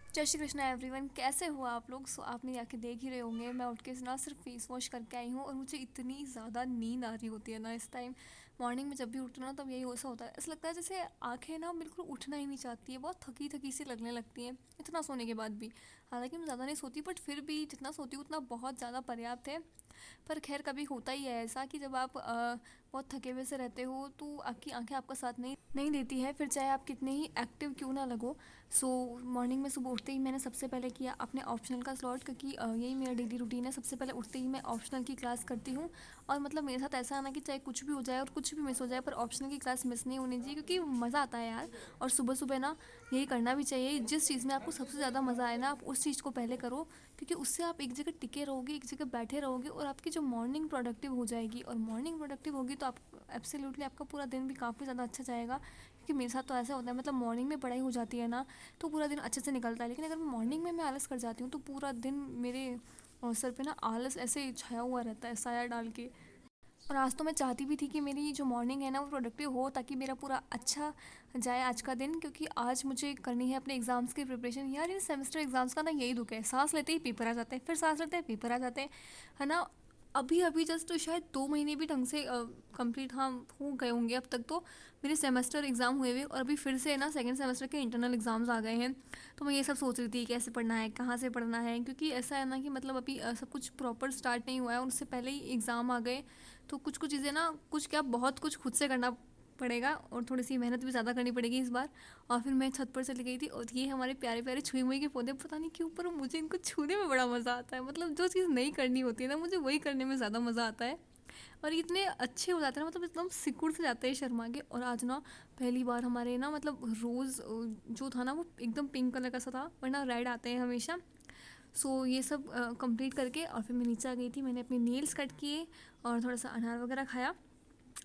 जय श्री कृष्णा एवरीवन, कैसे हो आप लोग। आप मेरी आंखें देख ही रहे होंगे, मैं उठ के ना सिर्फ फेस वॉश करके आई हूँ और मुझे इतनी ज़्यादा नींद आ रही होती है ना इस टाइम। मॉर्निंग में जब भी उठती हूँ ना तब यही ऐसा होता है, ऐसा लगता है जैसे आंखें ना बिल्कुल उठना ही नहीं चाहती है, बहुत थकी थकी सी लगने लगती हैं इतना सोने के बाद भी। हालांकि मैं ज़्यादा नहीं सोती बट फिर भी जितना सोती हूँ उतना बहुत ज़्यादा पर्याप्त है। पर खैर कभी होता ही है ऐसा कि जब आप बहुत थके हुए से रहते हो तो आपकी आंखें आपका साथ नहीं नहीं देती है, फिर चाहे आप कितने ही एक्टिव क्यों ना लगो। सो मॉर्निंग में सुबह उठते ही मैंने सबसे पहले किया अपने ऑप्शनल का स्लॉट, क्योंकि यही मेरा डेली रूटीन है। सबसे पहले उठते ही मैं ऑप्शनल की क्लास करती हूँ। और मतलब मेरे साथ ऐसा है ना कि चाहे कुछ भी हो जाए और कुछ भी मिस हो जाए पर ऑप्शनल की क्लास मिस नहीं होनी चाहिए, क्योंकि मज़ा आता है यार। और सुबह सुबह ना यही करना भी चाहिए, जिस चीज़ में आपको सबसे ज़्यादा मज़ा आए ना आप उस चीज़ को पहले करो, क्योंकि उससे आप एक जगह टिके रहोगे, एक जगह बैठे रहोगे और आपकी जो मॉर्निंग प्रोडक्टिव हो जाएगी। और मॉर्निंग प्रोडक्टिव होगी तो आप एब्सोल्युटली आपका पूरा दिन भी काफ़ी ज़्यादा अच्छा जाएगा। क्योंकि मेरे साथ तो ऐसा होता है, मतलब मॉर्निंग में पढ़ाई हो जाती है ना तो पूरा दिन अच्छे से निकलता है। लेकिन अगर मॉर्निंग में मैं आलस कर जाती हूँ तो पूरा दिन मेरे सर पे ना आलस ऐसे ही छाया हुआ रहता है, साया डाल के। और आज तो मैं चाहती भी थी कि मेरी जो मॉर्निंग है ना वो प्रोडक्टिव हो, ताकि मेरा पूरा अच्छा जाए आज का दिन, क्योंकि आज मुझे करनी है अपने एग्ज़ाम्स की प्रिपरेशन। यार इन सेमेस्टर एग्ज़ाम्स का ना यही दुख है, सांस लेते ही पेपर आ जाते हैं, फिर सांस लेते हैं पेपर आ जाते हैं, है ना। अभी अभी जस्ट शायद 2 महीने भी ढंग से कंप्लीट हाँ हो गए होंगे अब तक तो मेरे सेमेस्टर एग्ज़ाम हुए हुए, और अभी फिर से ना सेकंड सेमेस्टर के इंटरनल एग्ज़ाम्स आ गए हैं। तो मैं ये सब सोच रही थी कैसे पढ़ना है, कहाँ से पढ़ना है, क्योंकि ऐसा है ना कि मतलब अभी सब कुछ प्रॉपर स्टार्ट नहीं हुआ है और उससे पहले ही एग्ज़ाम आ गए। तो कुछ कुछ चीज़ें ना, कुछ क्या बहुत कुछ खुद से करना पड़ेगा और थोड़ी सी मेहनत भी ज़्यादा करनी पड़ेगी इस बार। और फिर मैं छत पर चली गई थी और ये हमारे प्यारे प्यारे छुई मुई के पौधे, पता नहीं क्यों पर मुझे इनको छूने में बड़ा मज़ा आता है। मतलब जो चीज़ नहीं करनी होती है ना मुझे वही करने में ज़्यादा मज़ा आता है। और इतने अच्छे हो जाते हैं ना, मतलब एकदम सिकुड़ से जाते हैं शर्मा के। और आज ना पहली बार हमारे ना मतलब रोज़ जो था ना वो एकदम पिंक कलर का सा था, वरना रेड आते हैं हमेशा। सो ये सब कंप्लीट करके और फिर मैं नीचे आ गई थी, मैंने अपने नेल्स कट किए और थोड़ा सा अनार वगैरह खाया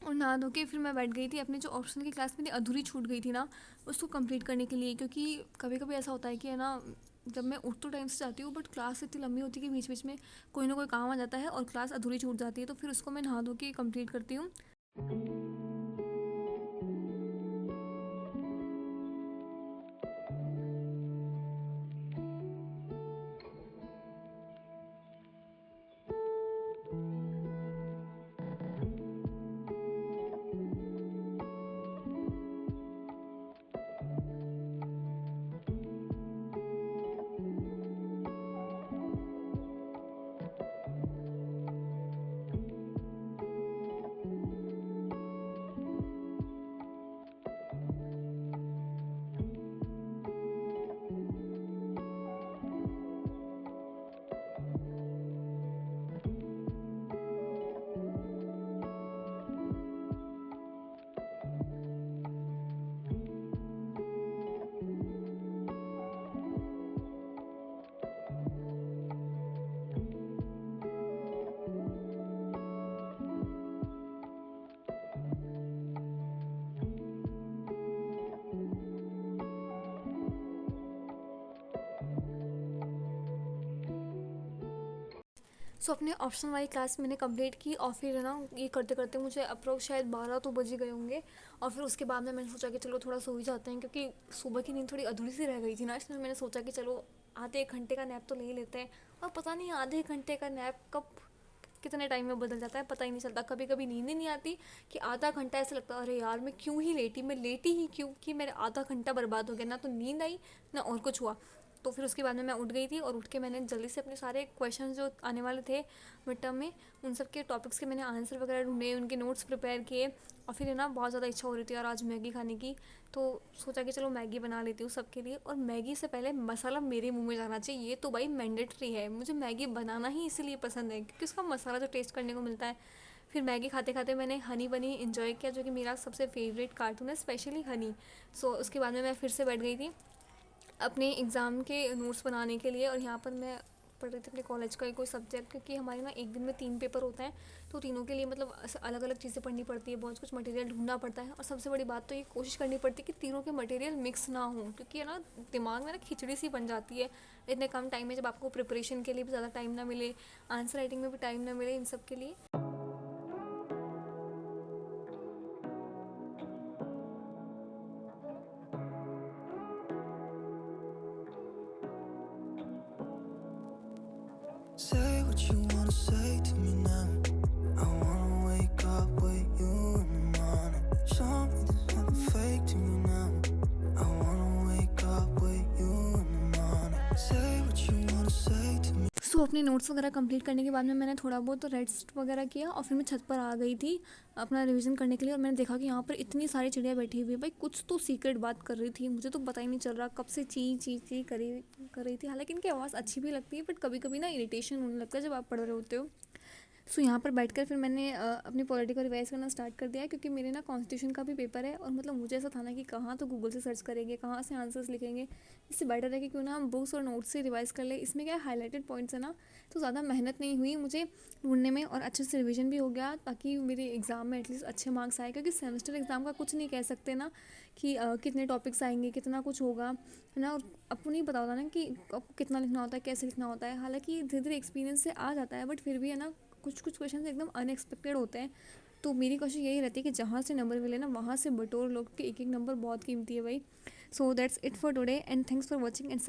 और नहा धो के फिर मैं बैठ गई थी अपनी जो ऑप्शनल की क्लास मेरी अधूरी छूट गई थी ना उसको कंप्लीट करने के लिए। क्योंकि कभी कभी ऐसा होता है कि है ना, जब मैं उठ तो टाइम से जाती हूँ बट क्लास इतनी लंबी होती है कि बीच बीच में कोई ना कोई काम आ जाता है और क्लास अधूरी छूट जाती है, तो फिर उसको मैं नहा धो के कंप्लीट करती हूँ। अपने ऑप्शन वाली क्लास मैंने कंप्लीट की और फिर है ना ये करते करते मुझे अप्रोक्स शायद 12 तो बज ही गए होंगे। और फिर उसके बाद में मैंने सोचा कि चलो थोड़ा सो ही जाते हैं, क्योंकि सुबह की नींद थोड़ी अधूरी सी रह गई थी ना, इसलिए मैंने सोचा कि चलो आधे एक घंटे का नैप तो ले ही लेते हैं। और पता नहीं आधे एक घंटे का नैप कब कितने टाइम में बदल जाता है पता ही नहीं चलता। कभी कभी नींद ही नहीं आती कि आधा घंटा ऐसा लगता है अरे यार मैं क्यों ही लेटी, मैं लेटी ही क्यों कि मेरा आधा घंटा बर्बाद हो गया, ना तो नींद आई ना और कुछ हुआ। तो फिर उसके बाद में मैं उठ गई थी और उठ के मैंने जल्दी से अपने सारे क्वेश्चन जो आने वाले थे मिड टर्म में उन सब के टॉपिक्स के मैंने आंसर वगैरह ढूंढे, उनके नोट्स प्रिपेयर किए। और फिर है ना बहुत ज़्यादा इच्छा हो रही थी यार आज मैगी खाने की, तो सोचा कि चलो मैगी बना लेती हूँ सबके लिए। और मैगी से पहले मसाला मेरे मुंह में जाना चाहिए, ये तो भाई मैंडेटरी है, मुझे मैगी बनाना ही इसीलिए पसंद है क्योंकि उसका मसाला जो टेस्ट करने को मिलता है। फिर मैगी खाते खाते मैंने हनी बनी इन्जॉय किया, जो कि मेरा सबसे फेवरेट कार्टून है, स्पेशली हनी। उसके बाद में मैं फिर से बैठ गई थी अपने एग्ज़ाम के नोट्स बनाने के लिए। और यहाँ पर मैं पढ़ रही थी अपने कॉलेज का ही कोई सब्जेक्ट, क्योंकि हमारे ना एक दिन में 3 पेपर होते हैं, तो तीनों के लिए मतलब अलग अलग चीज़ें पढ़नी पड़ती है, बहुत कुछ मटेरियल ढूंढना पड़ता है। और सबसे बड़ी बात तो ये कोशिश करनी पड़ती है कि तीनों के मटेरियल मिक्स ना हो, क्योंकि है ना दिमाग में ना खिचड़ी सी बन जाती है इतने कम टाइम में, जब आपको प्रिपरेशन के लिए भी ज़्यादा टाइम ना मिले, आंसर राइटिंग में भी टाइम ना मिले, इन सब के लिए। Say what you wanna say to me now. I wanna wake up with you in the morning. Show me there's nothing fake to me now. I wanna wake up with you in the morning. Say what you wanna say to me. सो अपने notes वगैरह complete करने के बाद में मैंने थोड़ा बहुत तो रेस्ट वगैरह किया और फिर मैं छत पर आ गई थी अपना रिवीजन करने के लिए। और मैंने देखा कि यहाँ पर इतनी सारी चिड़िया बैठी हुई है, भाई कुछ तो सीक्रेट बात कर रही थी, मुझे तो पता ही नहीं चल रहा कब से ची ची ची कर रही थी। हालांकि इनकी आवाज़ अच्छी भी लगती है, बट कभी कभी ना इरिटेशन होने लगता है जब आप पढ़ रहे होते हो। सो यहाँ पर बैठकर फिर मैंने अपनी पॉलिटी को रिवाइज करना स्टार्ट कर दिया, क्योंकि मेरे ना कॉन्स्टिट्यूशन का भी पेपर है। और मतलब मुझे ऐसा था ना कि कहाँ तो गूगल से सर्च करेंगे, कहाँ से आंसर्स लिखेंगे, इससे बेटर है कि क्यों ना हम बुक्स और नोट्स से रिवाइज कर ले। इसमें क्या हाईलाइटेड पॉइंट्स है ना, तो ज़्यादा मेहनत नहीं हुई मुझे ढूंढने में, और अच्छे से रिवीजन भी हो गया, ताकि मेरे एग्ज़ाम में एटलीस्ट अच्छे मार्क्स आए। क्योंकि सेमेस्टर एग्ज़ाम का कुछ नहीं कह सकते ना कि कितने टॉपिक्स आएंगे, कितना कुछ होगा, है ना। और आपको नहीं पता होता ना कि आपको कितना लिखना होता है, कैसे लिखना होता है। हालांकि धीरे धीरे एक्सपीरियंस से आ जाता है, बट फिर भी है ना, कुछ कुछ क्वेश्चन एकदम अनएक्सपेक्टेड होते हैं। तो मेरी कोशिश यही रहती है कि जहाँ से नंबर मिले ना वहाँ से बटोर लो, क्योंकि एक एक नंबर बहुत कीमती है भाई। So that's it for today, and thanks for watching and